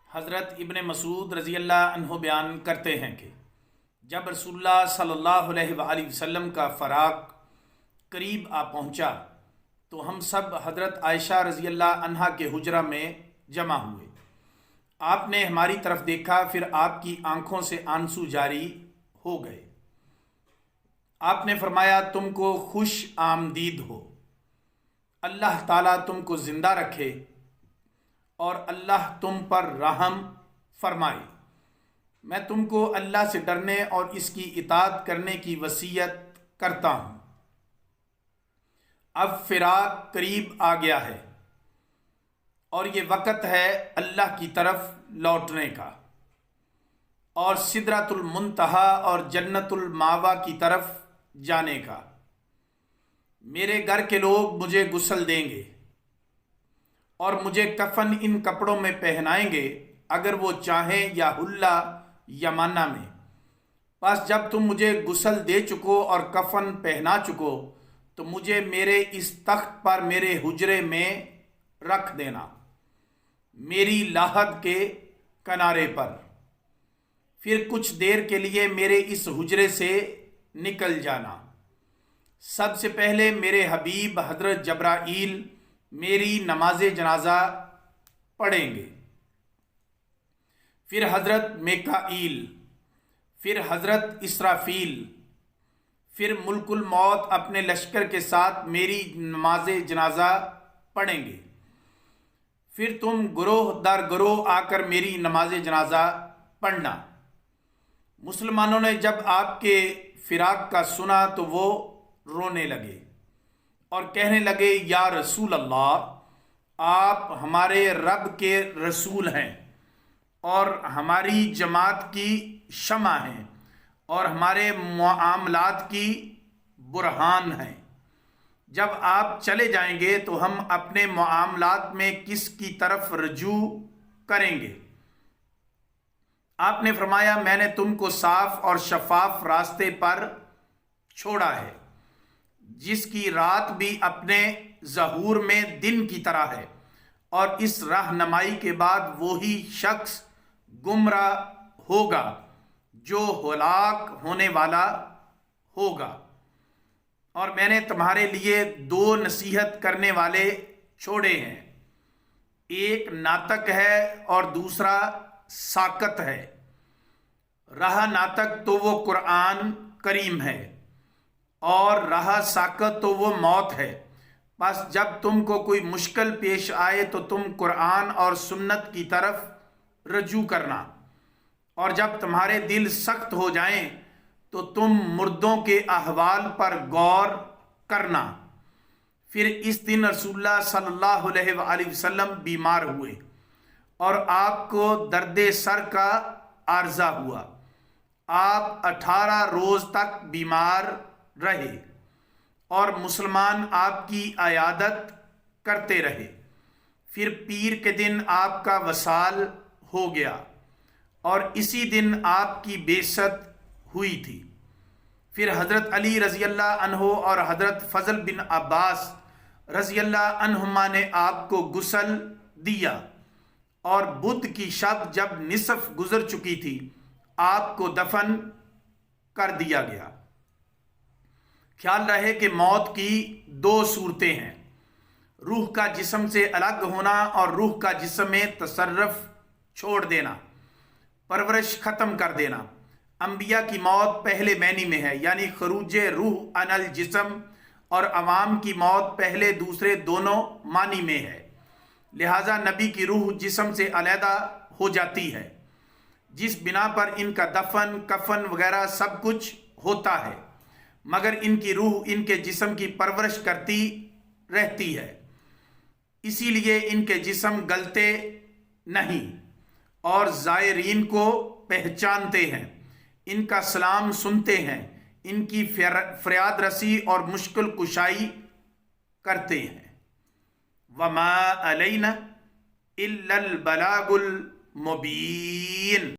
حضرت ابن مسعود رضی اللہ عنہ بیان کرتے ہیں کہ جب رسول اللہ صلی اللہ علیہ وآلہ وسلم کا فراق قریب آ پہنچا تو ہم سب حضرت عائشہ رضی اللہ عنہا کے حجرہ میں جمع ہوئے۔ آپ نے ہماری طرف دیکھا، پھر آپ کی آنکھوں سے آنسو جاری ہو گئے۔ آپ نے فرمایا، تم کو خوش آمدید ہو، اللہ تعالیٰ تم کو زندہ رکھے اور اللہ تم پر رحم فرمائے۔ میں تم کو اللہ سے ڈرنے اور اس کی اطاعت کرنے کی وصیت کرتا ہوں۔ اب فراق قریب آ گیا ہے اور یہ وقت ہے اللہ کی طرف لوٹنے کا اور سدرۃ المنتہا اور جنت الماوا کی طرف جانے کا۔ میرے گھر کے لوگ مجھے غسل دیں گے اور مجھے کفن ان کپڑوں میں پہنائیں گے اگر وہ چاہیں، یا حلہ یا مانا میں۔ پس جب تم مجھے غسل دے چکو اور کفن پہنا چکو تو مجھے میرے اس تخت پر میرے حجرے میں رکھ دینا، میری لاحد کے کنارے پر۔ پھر کچھ دیر کے لیے میرے اس حجرے سے نکل جانا۔ سب سے پہلے میرے حبیب حضرت جبرائیل میری نماز جنازہ پڑھیں گے، پھر حضرت میکائیل، پھر حضرت اسرافیل، پھر ملک الموت اپنے لشکر کے ساتھ میری نماز جنازہ پڑھیں گے۔ پھر تم گروہ در گروہ آ کر میری نماز جنازہ پڑھنا۔ مسلمانوں نے جب آپ کے فراق کا سنا تو وہ رونے لگے اور کہنے لگے، یا رسول اللہ، آپ ہمارے رب کے رسول ہیں اور ہماری جماعت کی شمع ہیں اور ہمارے معاملات کی برہان ہیں۔ جب آپ چلے جائیں گے تو ہم اپنے معاملات میں کس کی طرف رجوع کریں گے؟ آپ نے فرمایا، میں نے تم کو صاف اور شفاف راستے پر چھوڑا ہے، جس کی رات بھی اپنے ظہور میں دن کی طرح ہے، اور اس رہنمائی کے بعد وہی شخص گمراہ ہوگا جو ہلاک ہونے والا ہوگا۔ اور میں نے تمہارے لیے دو نصیحت کرنے والے چھوڑے ہیں، ایک ناطق ہے اور دوسرا ساکت ہے۔ رہا ناطق تو وہ قرآن کریم ہے اور رہا ساکت تو وہ موت ہے۔ بس جب تم کو کوئی مشکل پیش آئے تو تم قرآن اور سنت کی طرف رجوع کرنا، اور جب تمہارے دل سخت ہو جائیں تو تم مردوں کے احوال پر غور کرنا۔ پھر اس دن رسول اللہ صلی اللہ علیہ وآلہ وسلم بیمار ہوئے اور آپ کو درد سر کا عارضہ ہوا۔ آپ 18 روز تک بیمار رہے اور مسلمان آپ کی عیادت کرتے رہے۔ پھر پیر کے دن آپ کا وصال ہو گیا اور اسی دن آپ کی بعثت ہوئی تھی۔ پھر حضرت علی رضی اللہ عنہ اور حضرت فضل بن عباس رضی اللہ عنہما نے آپ کو غسل دیا، اور بدھ کی شب جب نصف گزر چکی تھی آپ کو دفن کر دیا گیا۔ خیال رہے کہ موت کی دو صورتیں ہیں، روح کا جسم سے الگ ہونا اور روح کا جسم میں تصرف چھوڑ دینا، پرورش ختم کر دینا۔ انبیاء کی موت پہلے معنی میں ہے، یعنی خروج روح عن الجسم، اور عوام کی موت پہلے دوسرے دونوں معنی میں ہے۔ لہٰذا نبی کی روح جسم سے علیحدہ ہو جاتی ہے، جس بنا پر ان کا دفن، کفن وغیرہ سب کچھ ہوتا ہے، مگر ان کی روح ان کے جسم کی پرورش کرتی رہتی ہے، اسی لیے ان کے جسم گلتے نہیں اور زائرین کو پہچانتے ہیں، ان کا سلام سنتے ہیں، ان کی فریاد رسی اور مشکل کشائی کرتے ہیں۔ وما علینا الا البلاغ المبین۔